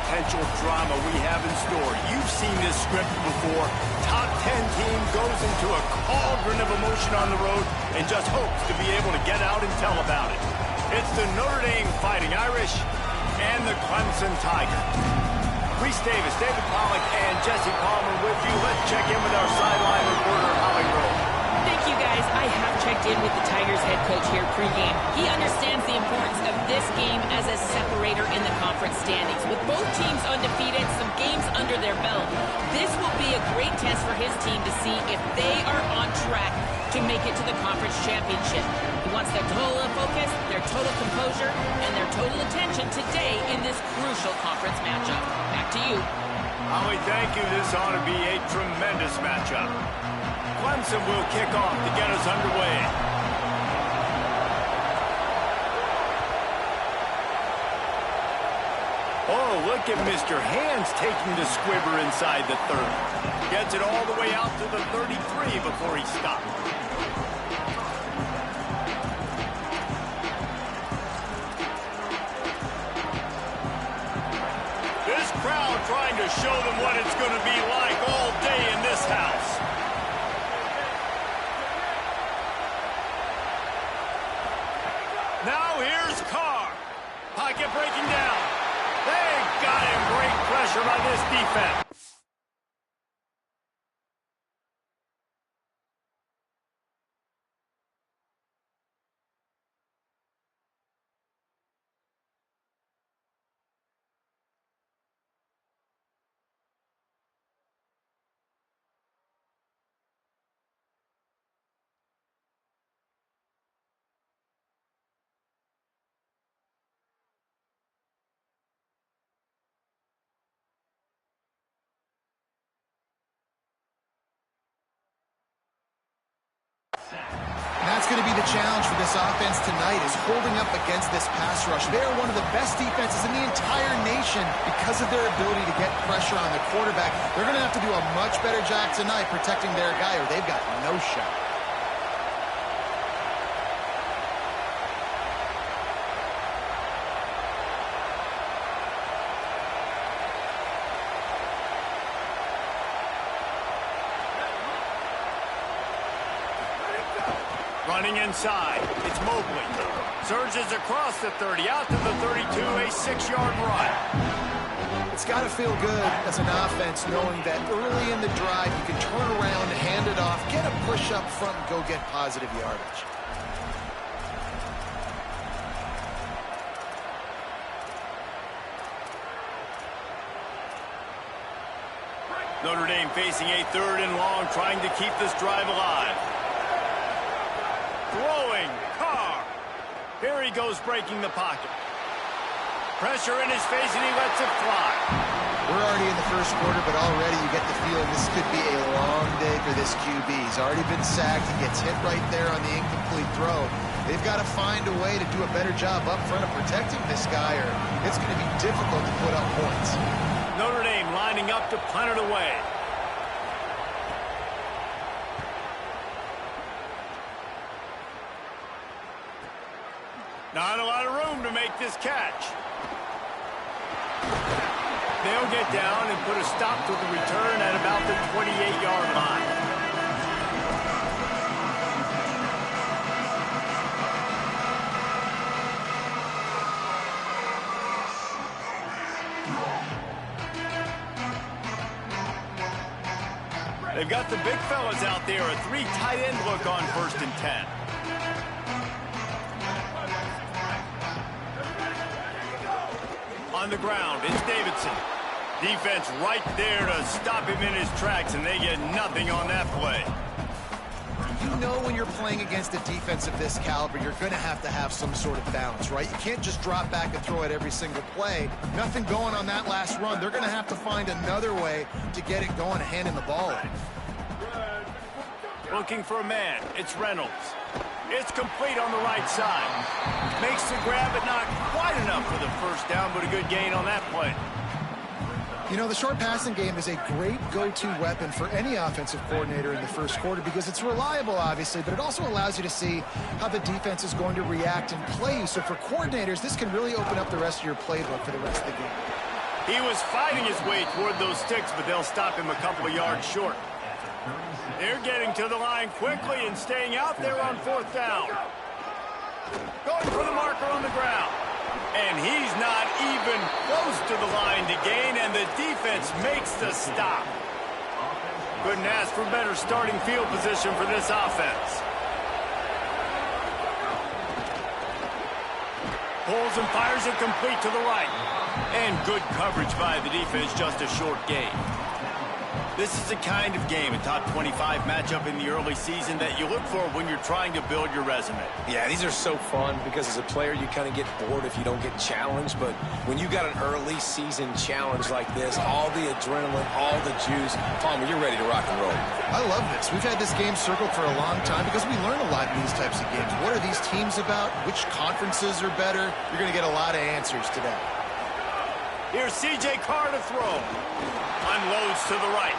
potential drama we have in store. You've seen this script before. Top 10 team goes into a cauldron of emotion on the road and just hopes to be able to get out and tell about it. It's the Notre Dame Fighting Irish and the Clemson Tigers. Reese Davis, David Pollack, and Jesse Palmer with you. Let's check in with our sideline reporter, Holly Rowe. Thank you, guys. I have checked in with the Tigers head coach here pregame. He understands the importance of this game as a separator in the conference standings. With both teams undefeated, some games under their belt, this will be a great test for his team to see if they are on track to make it to the conference championship. He wants their total focus, their total composure, and their total attention today in this crucial conference matchup. Back to you. Holly, thank you. This ought to be a tremendous matchup. Clemson will kick off to get us underway. Oh, look at Mr. Hands taking the squibber inside the 30. Gets it all the way out to the 33 before he stops. This crowd trying to show them what it's going to be like all day in this house. Now here's Carr. Pocket breaking down. They got him. Great pressure by this defense. That's going to be the challenge for this offense tonight, is holding up against this pass rush. They are one of the best defenses in the entire nation because of their ability to get pressure on the quarterback. They're going to have to do a much better job tonight protecting their guy, or they've got no shot. Running inside, it's Mobley. Surges across the 30, out to the 32, a 6-yard run. It's got to feel good as an offense knowing that early in the drive you can turn around, hand it off, get a push up front, and go get positive yardage. Notre Dame facing a 3rd and long, trying to keep this drive alive. Throwing, Carr. Here he goes, breaking the pocket. Pressure in his face, and he lets it fly. We're already in the first quarter, but already you get the feeling this could be a long day for this QB. He's already been sacked. He gets hit right there on the incomplete throw. They've got to find a way to do a better job up front of protecting this guy, or it's going to be difficult to put up points. Notre Dame lining up to punt it away. Not a lot of room to make this catch. They'll get down and put a stop to the return at about the 28-yard line. They've got the big fellas out there, a 3 tight end look on 1st and 10. On the ground, it's Davidson. Defense right there to stop him in his tracks, and they get nothing on that play. You know when you're playing against a defense of this caliber, you're going to have some sort of balance, right? You can't just drop back and throw it every single play. Nothing going on that last run. They're going to have to find another way to get it going and handing the ball off. Looking for a man. It's Reynolds. It's complete on the right side. Makes the grab, but not quite enough for the first down, but a good gain on that play. You know, the short passing game is a great go-to weapon for any offensive coordinator in the first quarter because it's reliable, obviously, but it also allows you to see how the defense is going to react and play you. So for coordinators, this can really open up the rest of your playbook for the rest of the game. He was fighting his way toward those sticks, but they'll stop him a couple of yards short. They're getting to the line quickly and staying out there on 4th down. Going for the marker on the ground. And he's not even close to the line to gain, and the defense makes the stop. Couldn't ask for better starting field position for this offense. Pulls and fires it complete to the right. And good coverage by the defense, just a short gain. This is the kind of game, a top 25 matchup in the early season, that you look for when you're trying to build your resume. Yeah, these are so fun because as a player, you kind of get bored if you don't get challenged. But when you got an early season challenge like this, all the adrenaline, all the juice, Palmer, you're ready to rock and roll. I love this. We've had this game circled for a long time because we learn a lot in these types of games. What are these teams about? Which conferences are better? You're going to get a lot of answers today. Here's C.J. Carr to throw. Unloads to the right.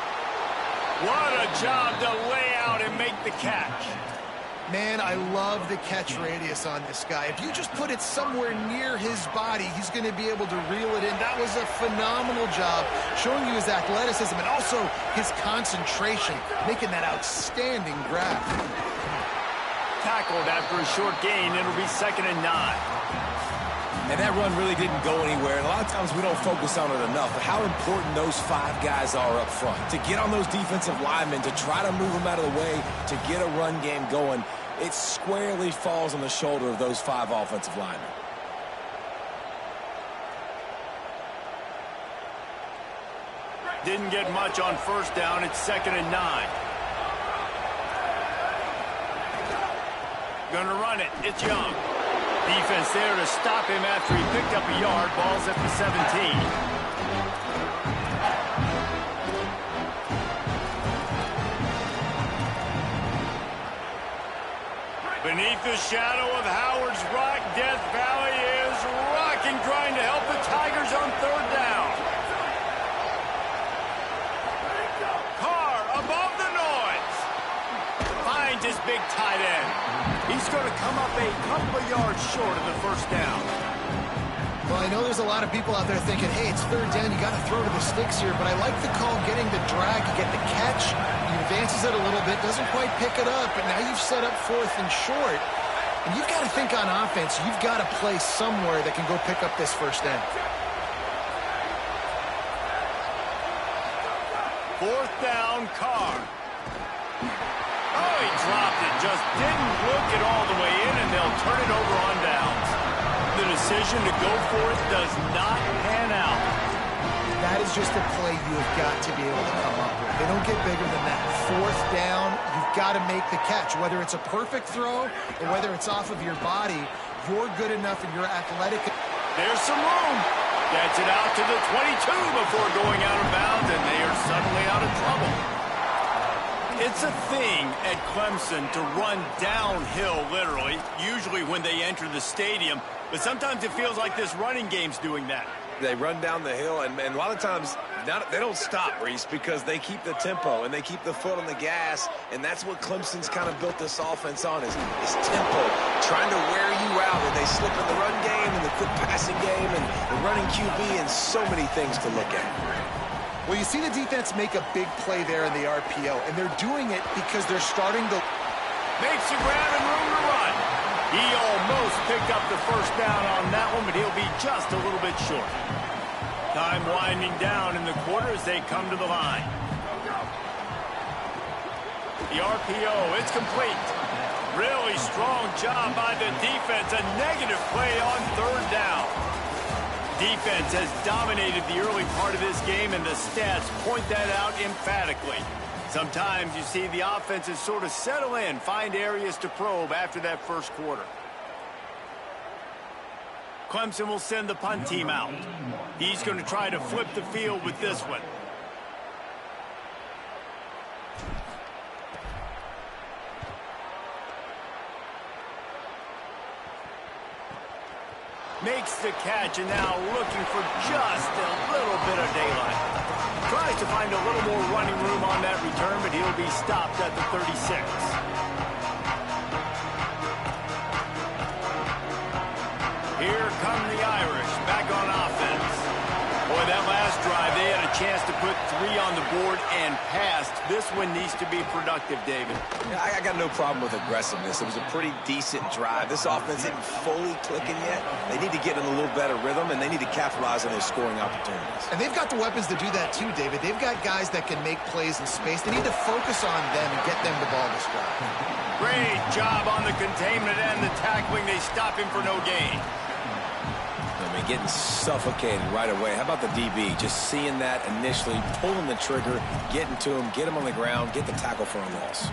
What a job to lay out and make the catch. Man, I love the catch radius on this guy. If you just put it somewhere near his body, he's going to be able to reel it in. That was a phenomenal job, showing you his athleticism and also his concentration, making that outstanding grab. Tackled after a short gain. It'll be 2nd and 9. And that run really didn't go anywhere. And a lot of times we don't focus on it enough, but how important those 5 guys are up front. To get on those defensive linemen, to try to move them out of the way, to get a run game going, it squarely falls on the shoulder of those 5 offensive linemen. Didn't get much on 1st down. It's 2nd and 9. Gonna run it. It's Young. Defense there to stop him after he picked up a yard. Ball's at the 17. Beneath the shadow of Howard's Rock, Death Valley is rocking, trying to help the Tigers on 3rd down. Carr above the noise. Finds his big tight end. He's going to come up a couple of yards short of the 1st down. Well, I know there's a lot of people out there thinking, hey, it's 3rd down, you got to throw to the sticks here, but I like the call getting the drag, you get the catch, he advances it a little bit, doesn't quite pick it up, and now you've set up 4th and short. And you've got to think on offense, you've got to play somewhere that can go pick up this 1st down. 4th down, Carr. Oh, he dropped it. Just didn't look it all the way in, and they'll turn it over on downs. The decision to go for it does not pan out. That is just a play you have got to be able to come up with. They don't get bigger than that. 4th down, you've got to make the catch. Whether it's a perfect throw or whether it's off of your body, you're good enough and you're athletic. There's some room. Gets it out to the 22 before going out of bounds, and they are suddenly out of trouble. It's a thing at Clemson to run downhill, literally, usually when they enter the stadium. But sometimes it feels like this running game's doing that. They run down the hill, and a lot of times they don't stop, Reese, because they keep the tempo and they keep the foot on the gas, and that's what Clemson's kind of built this offense on is tempo, trying to wear you out, and they slip in the run game and the quick passing game and the running QB and so many things to look at. Well, you see the defense make a big play there in the RPO, and they're doing it because they're starting to... Makes a grab and room to run. He almost picked up the 1st down on that one, but he'll be just a little bit short. Time winding down in the quarter as they come to the line. The RPO, it's complete. Really strong job by the defense. A negative play on 3rd down. Defense has dominated the early part of this game, and the stats point that out emphatically. Sometimes you see the offenses sort of settle in, find areas to probe after that 1st quarter. Clemson will send the punt team out. He's going to try to flip the field with this one. Makes the catch, and now looking for just a little bit of daylight. Tries to find a little more running room on that return, but he'll be stopped at the 36. Here come the Irish back on offense. Boy, that last 3 on the board and passed. This one needs to be productive, David. Yeah, I got no problem with aggressiveness. It was a pretty decent drive. This offense isn't fully clicking yet. They need to get in a little better rhythm, and they need to capitalize on those scoring opportunities. And they've got the weapons to do that too, David. They've got guys that can make plays in space. They need to focus on them and get them the ball this drive. Great job on the containment and the tackling. They stop him for no gain. I mean, getting suffocated right away. How about the DB? Just seeing that initially, pulling the trigger, getting to him, get him on the ground, get the tackle for a loss.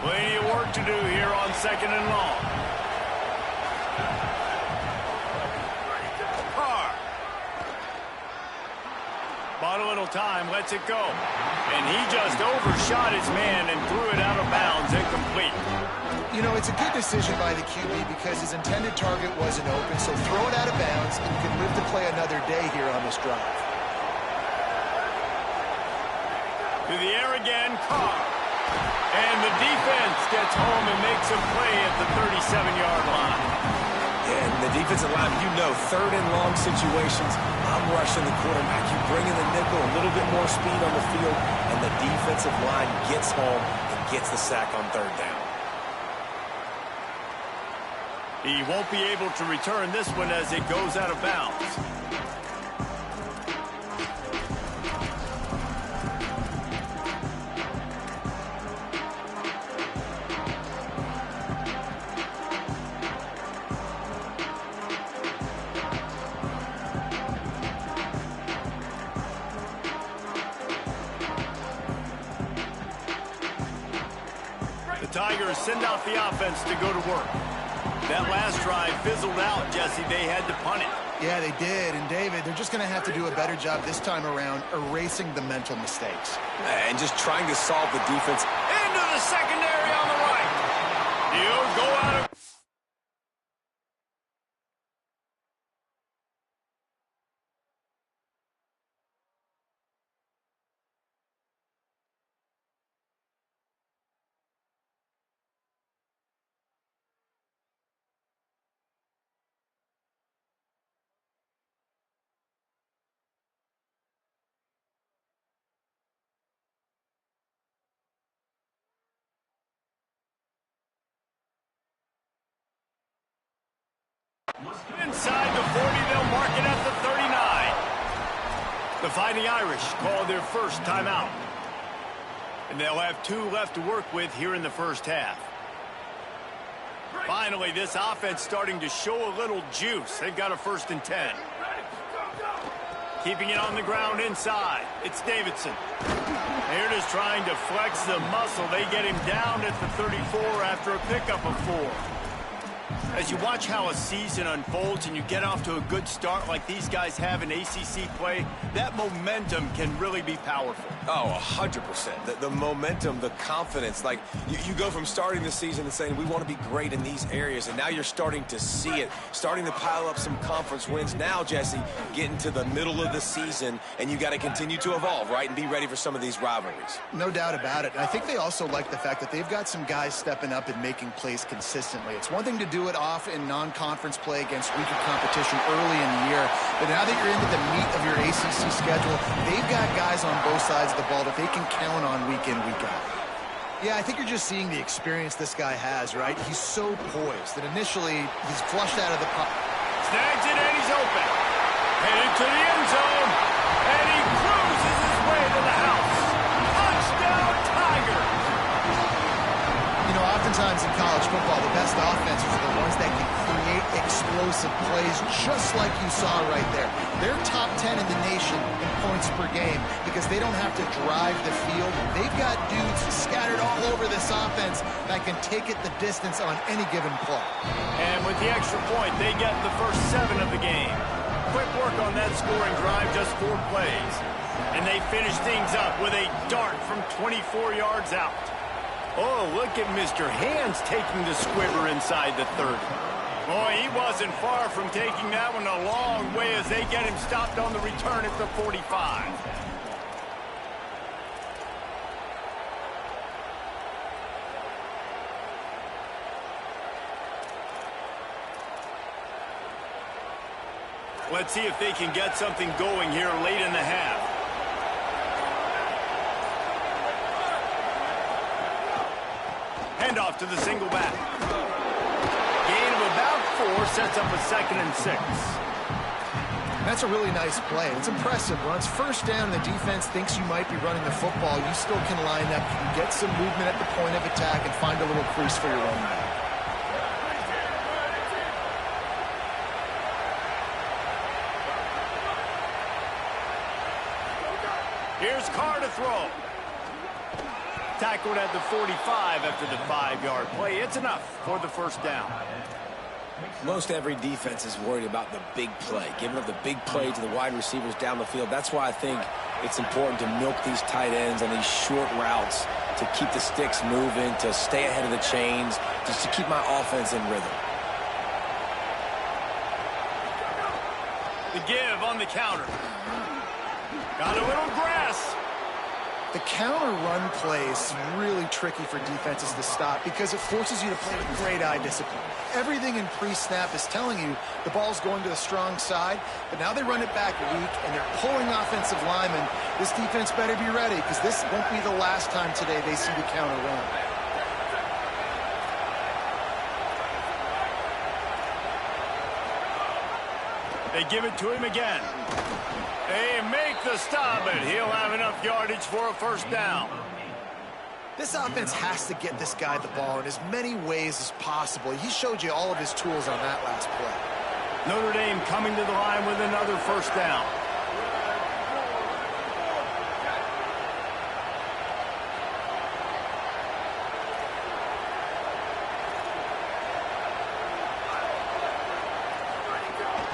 Plenty of work to do here on 2nd and long. Carr. Bought a little time, lets it go. And he just overshot his man and threw it out of bounds, incomplete. You know, it's a good decision by the QB because his intended target wasn't open, so throw it out of bounds and you can live to play another day here on this drive. To the air again, Carr. And the defense gets home and makes a play at the 37-yard line. Yeah, and the defensive line, you know, 3rd and long situations, I'm rushing the quarterback. You bring in the nickel, a little bit more speed on the field, and the defensive line gets home and gets the sack on 3rd down. He won't be able to return this one as it goes out of bounds. The Tigers send out the offense to go to work. That last drive fizzled out, Jesse. They had to punt it. Yeah, they did. And, David, they're just going to have to do a better job this time around erasing the mental mistakes. And just trying to solve the defense. Into the secondary on the right. He'll go out of... Inside the 40, they'll mark it at the 39. The Fighting Irish call their first timeout. And they'll have 2 left to work with here in the first half. Finally, this offense starting to show a little juice. They've got a 1st and 10. Keeping it on the ground inside. It's Davidson. They're just trying to flex the muscle. They get him down at the 34 after a pickup of 4. As you watch how a season unfolds and you get off to a good start like these guys have in ACC play, that momentum can really be powerful. Oh, 100%. The momentum, the confidence. Like, you go from starting the season and saying, we want to be great in these areas, and now you're starting to see it, starting to pile up some conference wins. Now, Jesse, getting to the middle of the season, and you got to continue to evolve, right, and be ready for some of these rivalries. No doubt about it. I think they also like the fact that they've got some guys stepping up and making plays consistently. It's one thing to do it off in non-conference play against weaker competition early in the year, but now that you're into the meat of your ACC schedule, they've got guys on both sides of the ball that they can count on week in, week out. Yeah, I think you're just seeing the experience this guy has, right? He's so poised that initially he's flushed out of the pocket. Snags it and he's open. Headed to the end zone, and he cruises his way to the house. Touchdown, Tigers! You know, oftentimes in college football, the best offenses are the ones that can create explosive plays, just like you saw right there. They're top 10 in the nation in points per game because they don't have to drive the field. They've got dudes scattered all over this offense that can take it the distance on any given play. And with the extra point, they get the first 7 of the game. Quick work on that scoring drive, just 4 plays. And they finish things up with a dart from 24 yards out. Oh, look at Mr. Hands taking the squibber inside the 30. Boy, he wasn't far from taking that one a long way as they get him stopped on the return at the 45. Let's see if they can get something going here late in the half. Handoff to the single back. Gain of about 4 sets up a 2nd and 6. That's a really nice play. It's impressive. When it's first down, the defense thinks you might be running the football. You still can line up. You can get some movement at the point of attack and find a little crease for your running back. Here's Carr to throw. Tackled at the 45 after the 5-yard play. It's enough for the first down. Most every defense is worried about the big play, giving up the big play to the wide receivers down the field. That's why I think it's important to milk these tight ends on these short routes to keep the sticks moving, to stay ahead of the chains, just to keep my offense in rhythm. The give on the counter. Got a little grass. The counter run play is really tricky for defenses to stop because it forces you to play with great eye discipline. Everything in pre-snap is telling you the ball's going to the strong side, but now they run it back weak and they're pulling offensive linemen. This defense better be ready because this won't be the last time today they see the counter run. They give it to him again. They make the stop, and he'll have enough yardage for a first down. This offense has to get this guy the ball in as many ways as possible. He showed you all of his tools on that last play. Notre Dame coming to the line with another first down.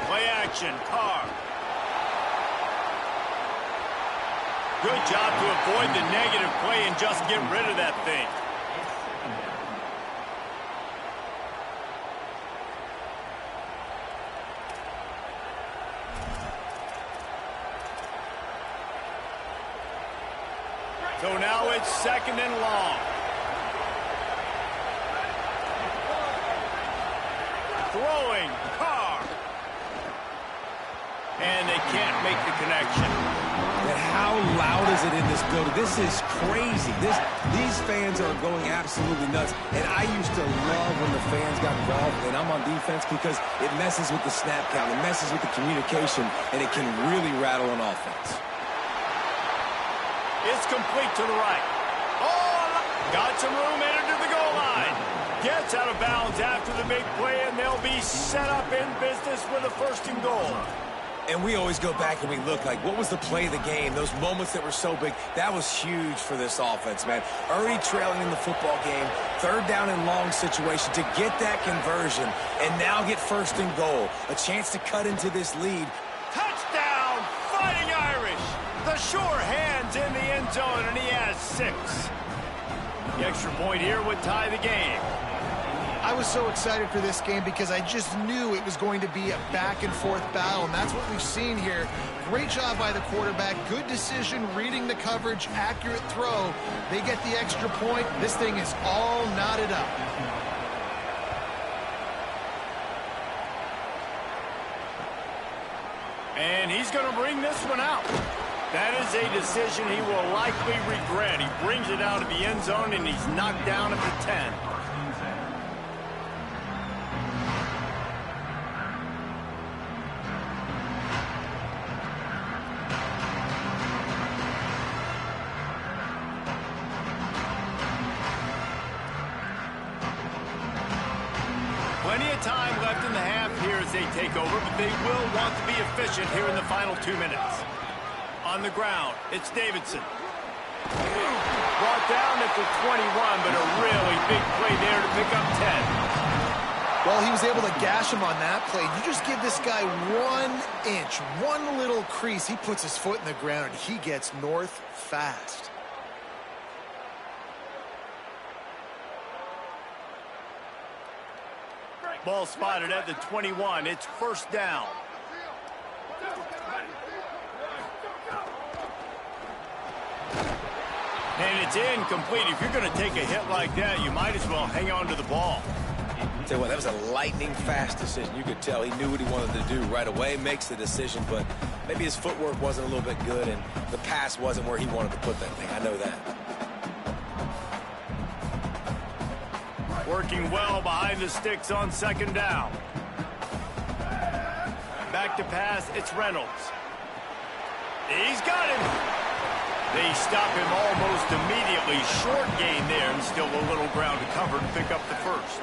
Play action, Carr. Good job to avoid the negative play and just get rid of that thing. So now it's 2nd and long. Throwing, Carr. And they can't make the connection. But how loud is it in this building? This is crazy. These fans are going absolutely nuts. And I used to love when the fans got involved, and I'm on defense because it messes with the snap count, it messes with the communication, and it can really rattle an offense. It's complete to the right. Oh, got some room, entered to the goal line. Gets out of bounds after the big play, and they'll be set up in business with a 1st and goal. And we always go back and we look like, what was the play of the game? Those moments that were so big, that was huge for this offense, man. Already trailing in the football game, 3rd down and long situation to get that conversion and now get 1st and goal. A chance to cut into this lead. Touchdown, Fighting Irish. The sure hands in the end zone, and he has 6. The extra point here would tie the game. I was so excited for this game because I just knew it was going to be a back-and-forth battle, and that's what we've seen here. Great job by the quarterback, good decision, reading the coverage, accurate throw. They get the extra point. This thing is all knotted up. And he's going to bring this one out. That is a decision he will likely regret. He brings it out of the end zone, and he's knocked down at the 10. Plenty of time left in the half here as they take over, but they will want to be efficient here in the final 2 minutes. On the ground, it's Davidson. Brought down at the 21, but a really big play there to pick up 10. Well, he was able to gash him on that play. You just give this guy 1 inch, one little crease. He puts his foot in the ground, and he gets north fast. Ball spotted at the 21. It's 1st down. And it's incomplete. If you're going to take a hit like that, you might as well hang on to the ball. Tell you what, that was a lightning-fast decision. You could tell he knew what he wanted to do right away, makes the decision, but maybe his footwork wasn't a little bit good, and the pass wasn't where he wanted to put that thing. I know that. Working well behind the sticks on second down. Back to pass, it's Reynolds. He's got him. They stop him almost immediately. Short gain there, and still a little ground to cover to pick up the first.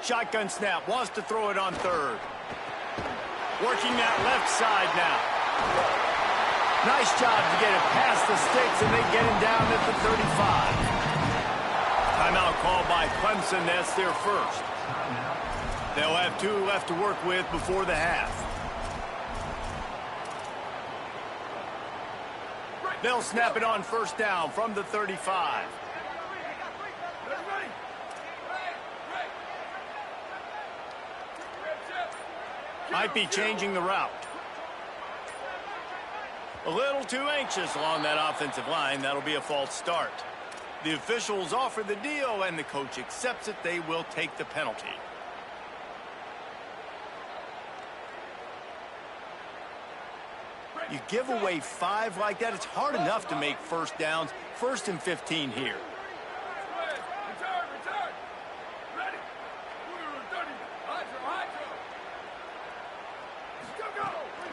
Shotgun snap, wants to throw it on third. Working that left side now. Nice job to get it past the sticks, and they get him down at the 35. Timeout called by Clemson. That's their first. They'll have 2 left to work with before the half. They'll snap it on first down from the 35. Might be changing the route. A little too anxious along that offensive line. That'll be a false start. The officials offer the deal, and the coach accepts it. They will take the penalty. You give away 5 like that, it's hard enough to make first downs. 1st and 15 here.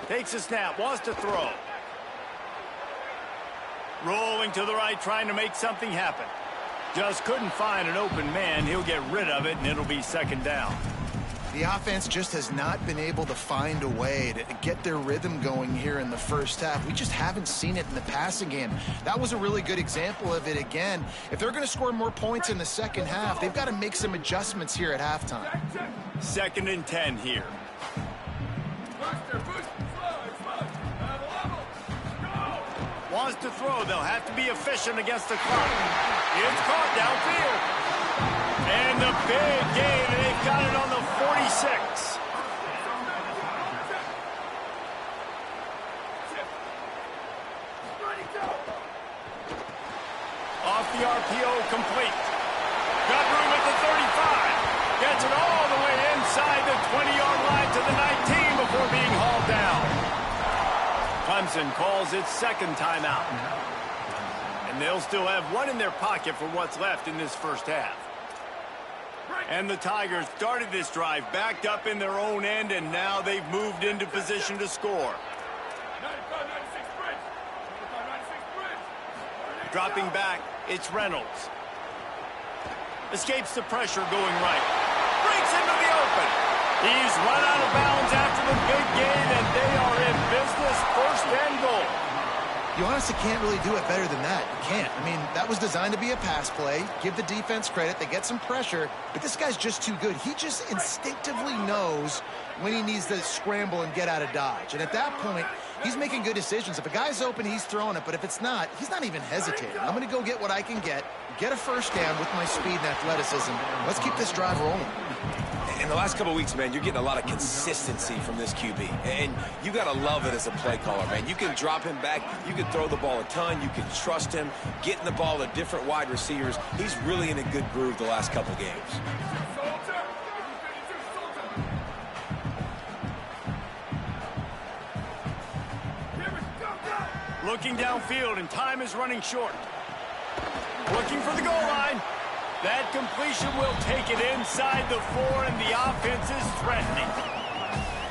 Takes a snap, wants to throw. Rolling to the right, trying to make something happen. Just couldn't find an open man. He'll get rid of it, and it'll be second down. The offense just has not been able to find a way to get their rhythm going here in the first half. We just haven't seen it in the passing game. That was a really good example of it again. If they're going to score more points in the second half, they've got to make some adjustments here at halftime. 2nd and 10 here. Wants to throw. They'll have to be efficient against the clock. It's caught downfield. And the big gain, and they've got it on the 46. Off the RPO, complete. Got room at the 35. Gets it all the way inside the 20-yard line to the 19 before being hauled down. Clemson calls its second timeout. And they'll still have 1 in their pocket for what's left in this first half. And the Tigers started this drive backed up in their own end, and now they've moved into position to score. Dropping back, it's Reynolds. Escapes the pressure going right. Breaks into the open. He's run out of bounds after the big gain, and they are in business. 1st and goal. You honestly can't really do it better than that. You can't. I mean, that was designed to be a pass play. Give the defense credit. They get some pressure, but this guy's just too good. He just instinctively knows when he needs to scramble and get out of dodge. And at that point, he's making good decisions. If a guy's open, he's throwing it. But if it's not, he's not even hesitating. I'm going to go get what I can get a first down with my speed and athleticism. Let's keep this drive rolling. In the last couple of weeks, man, you're getting a lot of consistency from this QB. And you got to love it as a play caller, man. You can drop him back. You can throw the ball a ton. You can trust him. Getting the ball to different wide receivers. He's really in a good groove the last couple games. Looking downfield, and time is running short. Looking for the goal line. That completion will take it inside the 4, and the offense is threatening.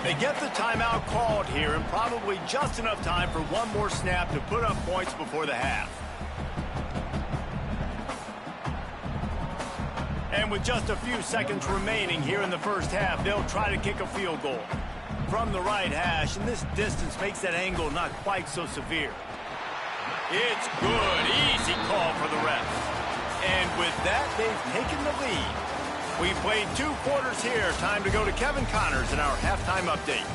They get the timeout called here, and probably just enough time for 1 more snap to put up points before the half. And with just a few seconds remaining here in the first half, they'll try to kick a field goal from the right hash, and this distance makes that angle not quite so severe. It's good. Easy call for the refs. And with that, they've taken the lead. We played 2 quarters here. Time to go to Kevin Connors in our halftime update.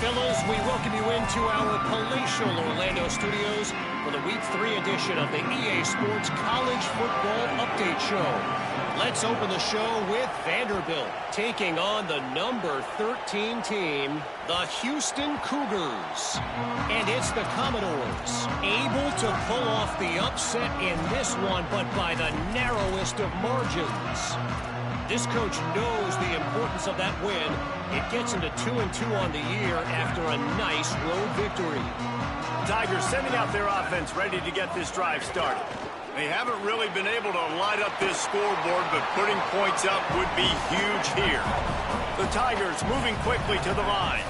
fellas, we welcome you into our palatial Orlando studios for the Week 3 edition of the EA Sports College Football Update Show. Let's open the show with Vanderbilt taking on the number 13 team, the Houston Cougars. And it's the Commodores, able to pull off the upset in this one, but by the narrowest of margins. This coach knows the importance of that win. It gets him to 2-2 on the year after a nice road victory. Tigers sending out their offense ready to get this drive started. They haven't really been able to light up this scoreboard, but putting points up would be huge here. The Tigers moving quickly to the line.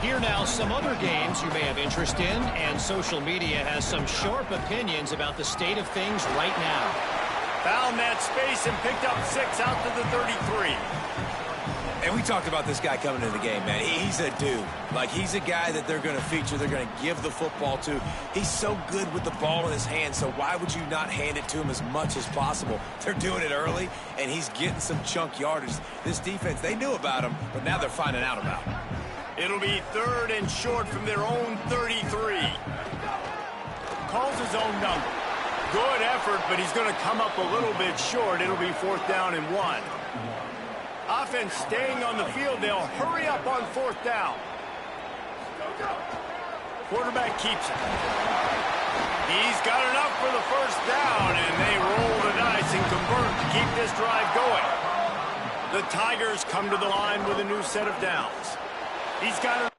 Here now, some other games you may have interest in, and social media has some sharp opinions about the state of things right now. Found that space and picked up 6 out to the 33. And we talked about this guy coming into the game, man. He's a dude. Like, he's a guy that they're going to feature, they're going to give the football to. He's so good with the ball in his hand, so why would you not hand it to him as much as possible? They're doing it early, and he's getting some chunk yardage. This defense, they knew about him, but now they're finding out about him. It'll be 3rd and short from their own 33. Calls his own number. Good effort, but he's going to come up a little bit short. It'll be 4th down and 1. Offense staying on the field. They'll hurry up on 4th down. Quarterback keeps it. He's got enough for the 1st down, and they roll the dice and convert to keep this drive going. The Tigers come to the line with a new set of downs. He's got it.